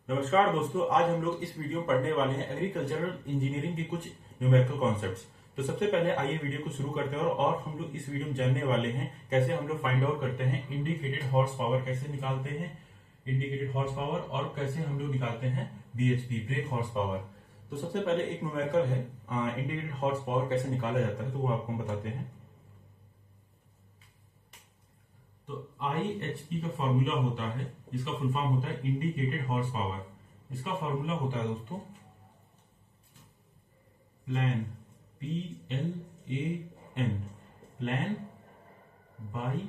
नमस्कार दोस्तों, आज हम लोग इस वीडियो में पढ़ने वाले हैं एग्रीकल्चरल इंजीनियरिंग की कुछ न्यूमेरिकल कॉन्सेप्ट्स। तो सबसे पहले आइए वीडियो को शुरू करते हैं और हम लोग इस वीडियो में जानने वाले हैं कैसे हम लोग फाइंड आउट करते हैं इंडिकेटेड हॉर्स पावर, कैसे निकालते हैं इंडिकेटेड हॉर्स पावर और कैसे हम लोग निकालते हैं बीएचपी ब्रेक हॉर्स पावर। तो सबसे पहले एक न्यूमेरिकल है, इंडिकेटेड हॉर्स पावर कैसे निकाला जाता है तो वो आपको हम बताते हैं। तो IHP का फॉर्मूला होता है, जिसका फुल फॉर्म होता है इंडिकेटेड हॉर्स पावर। इसका फॉर्मूला होता है दोस्तों plan, PLAN, plan by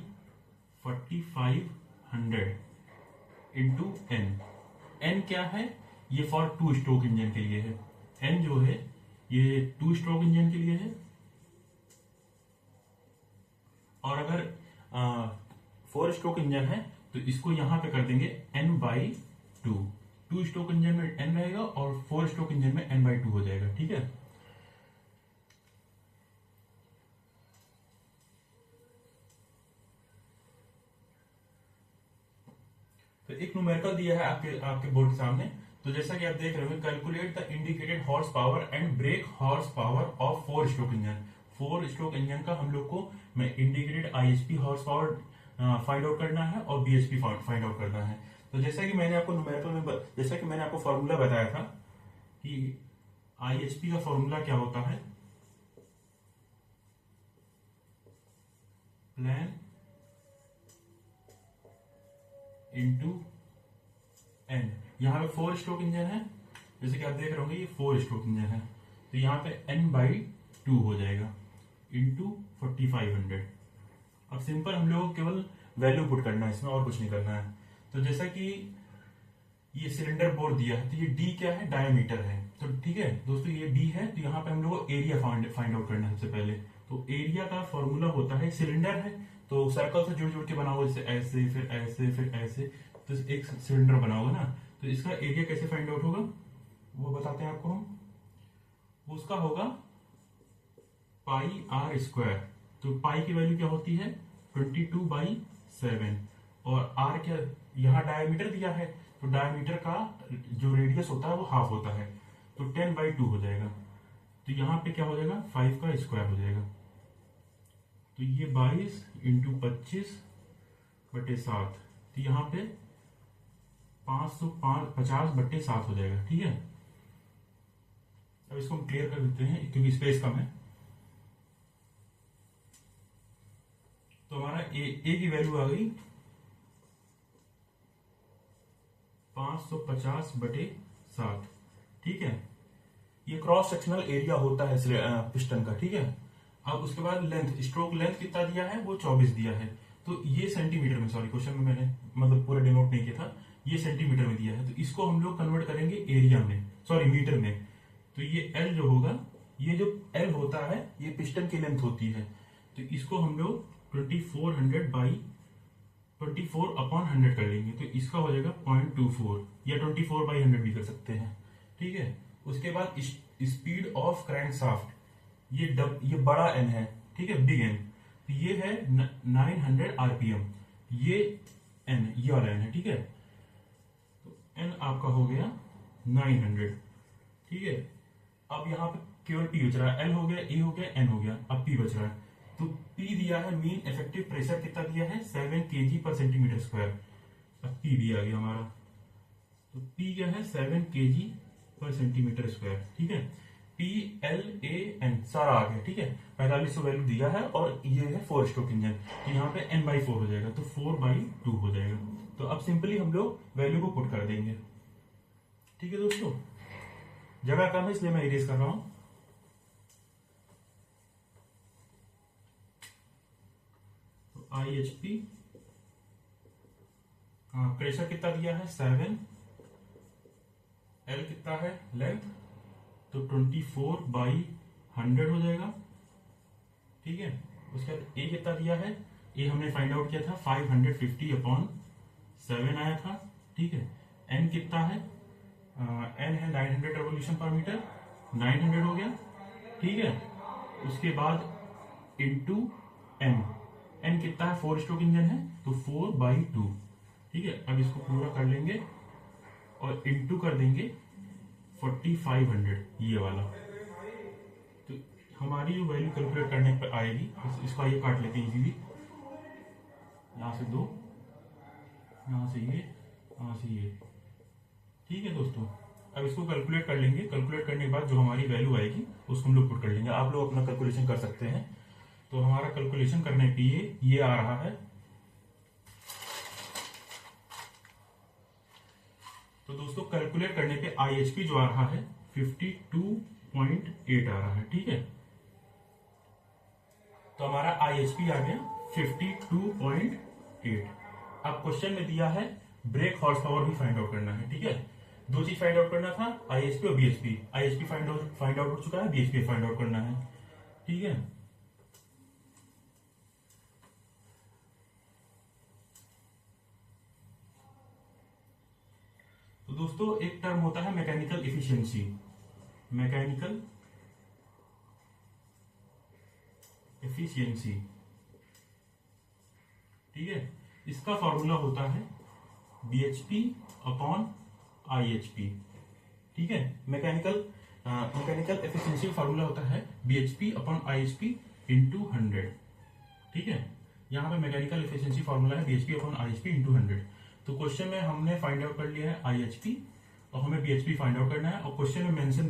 4500 into n. N क्या है? ये फॉर टू स्ट्रोक इंजन के लिए है। एन जो है ये टू स्ट्रोक इंजन के लिए है। और अगर फोर स्ट्रोक इंजन है तो इसको यहां पे कर देंगे N/2। टू स्ट्रोक इंजन में N रहेगा और फोर स्ट्रोक इंजन में N/2 हो जाएगा। ठीक है, तो एक न्यूमेरिकल दिया है आपके आपके बोर्ड के सामने। तो जैसा कि आप देख रहे हो, calculate the indicated horse power and break horse power of four stroke engine. Four stroke engine का हम लोग को indicated IHP horse power find out करना है और BHP फाइंड आउट करना है। तो जैसा कि मैंने आपको न्यूमेरिकल में जैसा कि मैंने आपको फॉर्मूला बताया था कि IHP का फॉर्मूला क्या होता है, प्लान इंटू एन। यहाँ पे फोर स्ट्रोक इंजन है, जैसे कि आप देख रहे होंगे ये फोर स्ट्रोक इंजन है, तो यहाँ पे N/2 हो जाएगा इंटू 4500। अब सिंपल हम लोग को केवल वैल्यू पुट करना है, इसमें और कुछ नहीं करना है। तो जैसा कि ये सिलेंडर बोर दिया है तो ये D क्या है? डायमीटर है। तो ठीक है दोस्तों, ये D है, तो यहाँ पे हम लोग को एरिया फाइंड आउट करना है सबसे पहले। तो एरिया का फॉर्मूला होता है, सिलेंडर है तो सर्कल से जुड़ जुड़ के बना होगा, जैसे ऐसे फिर ऐसे फिर ऐसे, तो एक सिलेंडर बना होगा ना। तो इसका एरिया कैसे फाइंड आउट होगा वो बताते हैं आपको हम। उसका होगा πr²। तो पाई की वैल्यू क्या होती है? 22/7। और आर क्या? यहाँ डायमीटर दिया है, तो डायमीटर का जो रेडियस होता है वो हाफ होता है, तो 10/2 हो जाएगा। तो यहाँ पे क्या हो जाएगा? 5 का स्क्वायर हो जाएगा। तो ये 22 इंटू 25/7, तो यहाँ पे 550/7 हो जाएगा। ठीक है, अब इसको हम क्लियर कर देते हैं क्योंकि स्पेस कम है। तो हमारा ए की वैल्यू आ गई 550/7। ठीक है, ये क्रॉस सेक्शनल एरिया होता है पिस्टन का। ठीक है, अब उसके बाद लेंथ, स्ट्रोक लेंथ कितना दिया है? वो 24 दिया है। तो ये सेंटीमीटर में, सॉरी क्वेश्चन में मैंने मतलब पूरा डिनोट नहीं किया था, ये सेंटीमीटर में दिया है। तो इसको हम लोग कन्वर्ट करेंगे एरिया में, सॉरी मीटर में। तो ये L जो होगा, ये जो L होता है ये पिस्टन की लेंथ होती है। तो इसको हम लोग 24/100 कर लेंगे, तो इसका हो जाएगा 0.24 या 24/100 भी कर सकते हैं। ठीक है, उसके बाद स्पीड ऑफ क्रैंक साफ्ट, ये बड़ा एन है। ठीक है, बिग एन, तो ये है 900 RPM। ये एन, ये वाला एन है। ठीक है, तो एन आपका हो गया 900। ठीक है, अब यहाँ पे केवल P बच रहा है, L हो गया, E हो गया, N हो गया, अब P बच रहा है। तो P दिया है, मीन इफेक्टिव प्रेशर कितना दिया है? 7 kg/cm²। अब P भी आ गया हमारा, तो P क्या है? 7 kg/cm²। ठीक है, PLAN सारा आ गया। ठीक है, 4500 वैल्यू दिया है और ये है फोर स्ट्रोक इंजन, तो यहाँ पे N/4 हो जाएगा, तो 4/2 हो जाएगा। तो अब सिंपली हम लोग वैल्यू को पुट कर देंगे। ठीक है दोस्तों, जगह कम है इसलिए मैं इरेज कर रहा हूं। तो IHP प्रेशर कितना दिया है? 7। L कितना है? लेंथ, तो 24/100 हो जाएगा। ठीक है, उसके बाद A कितना दिया है? A हमने फाइंड आउट किया था 550/7 आया था। ठीक है, N कितना है? N है 900 रेवोल्यूशन पर मीटर, 900 हो गया। ठीक है, उसके बाद इंटू एन, एन कितना है? फोर स्ट्रोक इंजन है तो 4/2। ठीक है, अब इसको पूरा कर लेंगे और इंटू कर देंगे 4500 ये वाला। तो हमारी जो वैल्यू कैलकुलेट करने पर आएगी, इसका ये काट लेते हैं इजीली, यहाँ से 2, यहाँ से ये, यहाँ से ये। ठीक है दोस्तों, अब इसको कैलकुलेट कर लेंगे। कैलकुलेट करने के बाद जो हमारी वैल्यू आएगी उसको हम लोग पुट कर लेंगे। आप लोग अपना कैलकुलेशन कर सकते हैं। तो हमारा कैलकुलेशन करने पे ये आ रहा है। तो दोस्तों कैलकुलेट करने पे IHP जो आ रहा है 52.8 आ रहा है। ठीक है, तो हमारा IHP आ गया 52.8। अब क्वेश्चन में दिया है ब्रेक हॉर्स पावर भी फाइंड आउट करना है। ठीक है, दो चीज फाइंड आउट करना था, IHP और BHP। IHP फाइंड आउट हो चुका है, BHP फाइंड आउट करना है। ठीक है, तो दोस्तों एक टर्म होता है मैकेनिकल एफिशिएंसी। मैकेनिकल एफिशिएंसी, ठीक है, इसका फॉर्मूला होता है BHP अपॉन IHP। ठीक है, मैकेनिकल एफिशिएंसी का फॉर्मूला होता है BHP अपॉन IHP इंटू 100। ठीक है, यहाँ पे मैकेनिकल एफिशिएंसी फॉर्मूला है BHP अपॉन IHP इंटू 100। तो क्वेश्चन में हमने फाइंड आउट कर लिया है IHP और हमें BHP फाइंड आउट करना है। और क्वेश्चन में मेंशन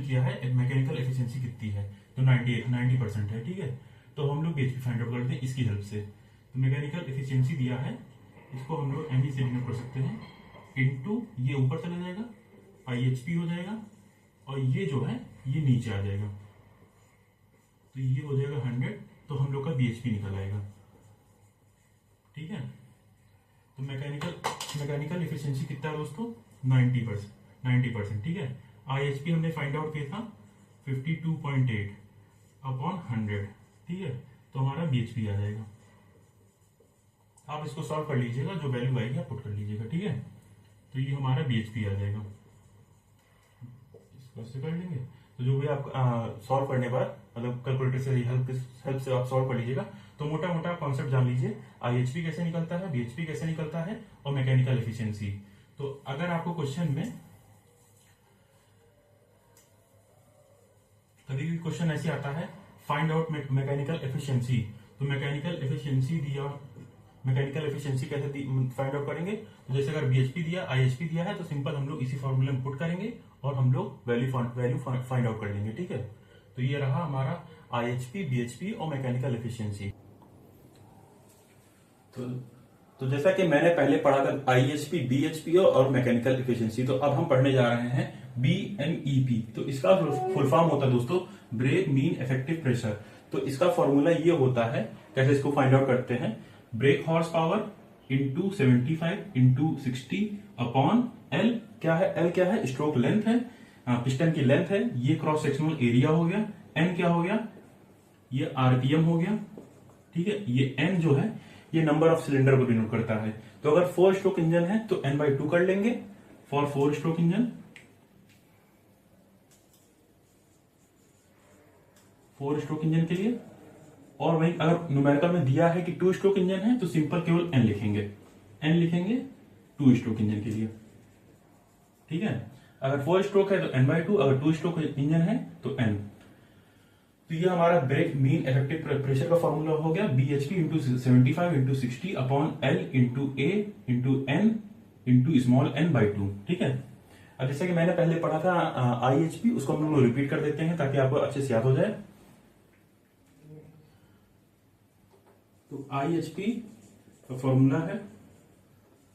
किया है मैकेनिकल एफिशिएंसी कितनी है, तो 90% है। ठीक है, तो हम लोग BHP फाइंड आउट करते हैं इसकी हेल्प से। तो मैकेनिकल एफिशिएंसी दिया है, इसको हम लोग ME से डिनोट कर सकते हैं, इंटू ये ऊपर चला जाएगा IHP हो जाएगा और ये जो है ये नीचे आ जाएगा, तो ये हो जाएगा 100। तो हम लोग का BHP निकल आएगा। ठीक है, तो मैकेनिकल एफिशिएंसी कितना है दोस्तों, 90%। ठीक है, IHP हमने फाइंड आउट किया था 52.8 अपॉन 100। ठीक है, तो हमारा BHP आ जाएगा। आप इसको सॉल्व कर लीजिएगा, जो वैल्यू आएगी आप पुट कर लीजिएगा। ठीक है, तो ये हमारा BHP आ जाएगा। इसको ऐसे कर लेंगे, तो जो भी आप सॉल्व करने के बाद मतलब कैलकुलेटर से हेल्प से आप सॉल्व कर लीजिएगा। तो मोटा मोटा कॉन्सेप्ट जान लीजिए, IHP कैसे निकलता है, BHP कैसे निकलता है और मैकेनिकल एफिशिएंसी। तो अगर आपको क्वेश्चन में कभी भी क्वेश्चन ऐसे आता है फाइंड आउट मैकेनिकल एफिशिएंसी, तो मैकेनिकल एफिशिएंसी कैसे फाइंड आउट करेंगे। तो जैसे अगर BHP दिया, IHP दिया है, तो सिंपल हम लोग इसी फॉर्मूले में पुट करेंगे और हम लोग वैल्यू फाइंड आउट कर लेंगे। ठीक है, तो ये रहा हमारा IHP, BHP और मैकेनिकल एफिशिएंसी। तो जैसा कि मैंने पहले पढ़ा था IHP, BHP और मैकेनिकल एफिशिएंसी, तो अब हम पढ़ने जा रहे हैं BMEP। तो इसका फुल फॉर्म होता है दोस्तों ब्रेक मीन इफेक्टिव प्रेशर। तो इसका फॉर्मूला ये होता है, कैसे इसको फाइंड आउट करते हैं, break horse power into 75 into 60 upon L। क्या है, स्ट्रोक लेंथ है, पिस्टन की लेंथ है, ये क्रॉस सेक्शनल एरिया हो गया, N क्या हो गया, ये RPM हो गया। ठीक है, ये N जो है ये नंबर ऑफ सिलेंडर को डिनोट करता है। तो अगर 4 स्ट्रोक इंजन है तो N/2 कर लेंगे for 4 stroke engine, 4 stroke engine के लिए। और वही अगर न्यूमेरिकल में दिया है कि 2 स्ट्रोक इंजन है तो सिंपल केवल N लिखेंगे 2 स्ट्रोक इंजन के लिए। ठीक है, अगर 4 स्ट्रोक है तो N/2, अगर 2 स्ट्रोक इंजन है तो N। तो ये हमारा ब्रेक मीन इफेक्टिव प्रेशर का फॉर्मूला हो गया BHP into 75 into 60 upon L into A into N into small n/2। ठीक है, अब जैसे कि मैंने पहले पढ़ा था IHP, उसको हम लोग रिपीट कर देते हैं ताकि आपको अच्छे से याद हो जाए। तो IHP का फॉर्मूला है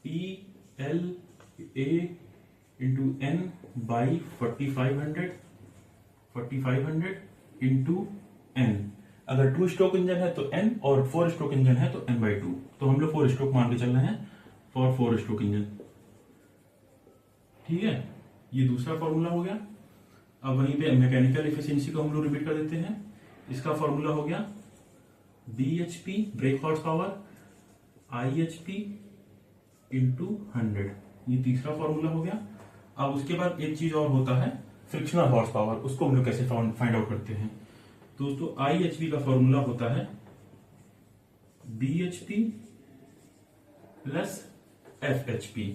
PLA into N by 4500 into N। अगर 2 स्ट्रोक इंजन है तो N और 4 स्ट्रोक इंजन है तो N/2। तो हम लोग 4 स्ट्रोक मान के चल रहे हैं फॉर 4 स्ट्रोक इंजन। ठीक है, ये दूसरा फॉर्मूला हो गया। अब वहीं पे मैकेनिकल एफिशिएंसी को हम लोग रिपीट कर देते हैं। इसका फॉर्मूला हो गया BHP break horse power IHP into 100, ये तीसरा फॉर्मूला हो गया। अब उसके बाद एक चीज और होता है फ्रिक्शनल हॉर्स पावर, उसको हम लोग कैसे फाइंड आउट करते हैं। दोस्तों IHP का फॉर्मूला होता है BHP plus FHP।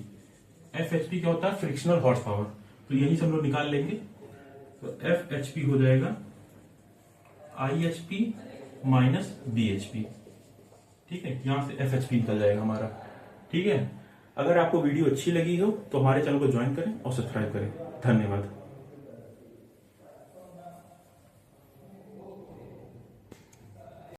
F H P क्या होता है? Frictional horse power. तो यही से हम लोग निकाल लेंगे। तो एफ एच पी हो जाएगा I H P minus B H P. ठीक है, यहां से एफ एच पी निकल जाएगा हमारा। ठीक है, अगर आपको वीडियो अच्छी लगी हो तो हमारे चैनल को ज्वाइन करें और सब्सक्राइब करें। धन्यवाद।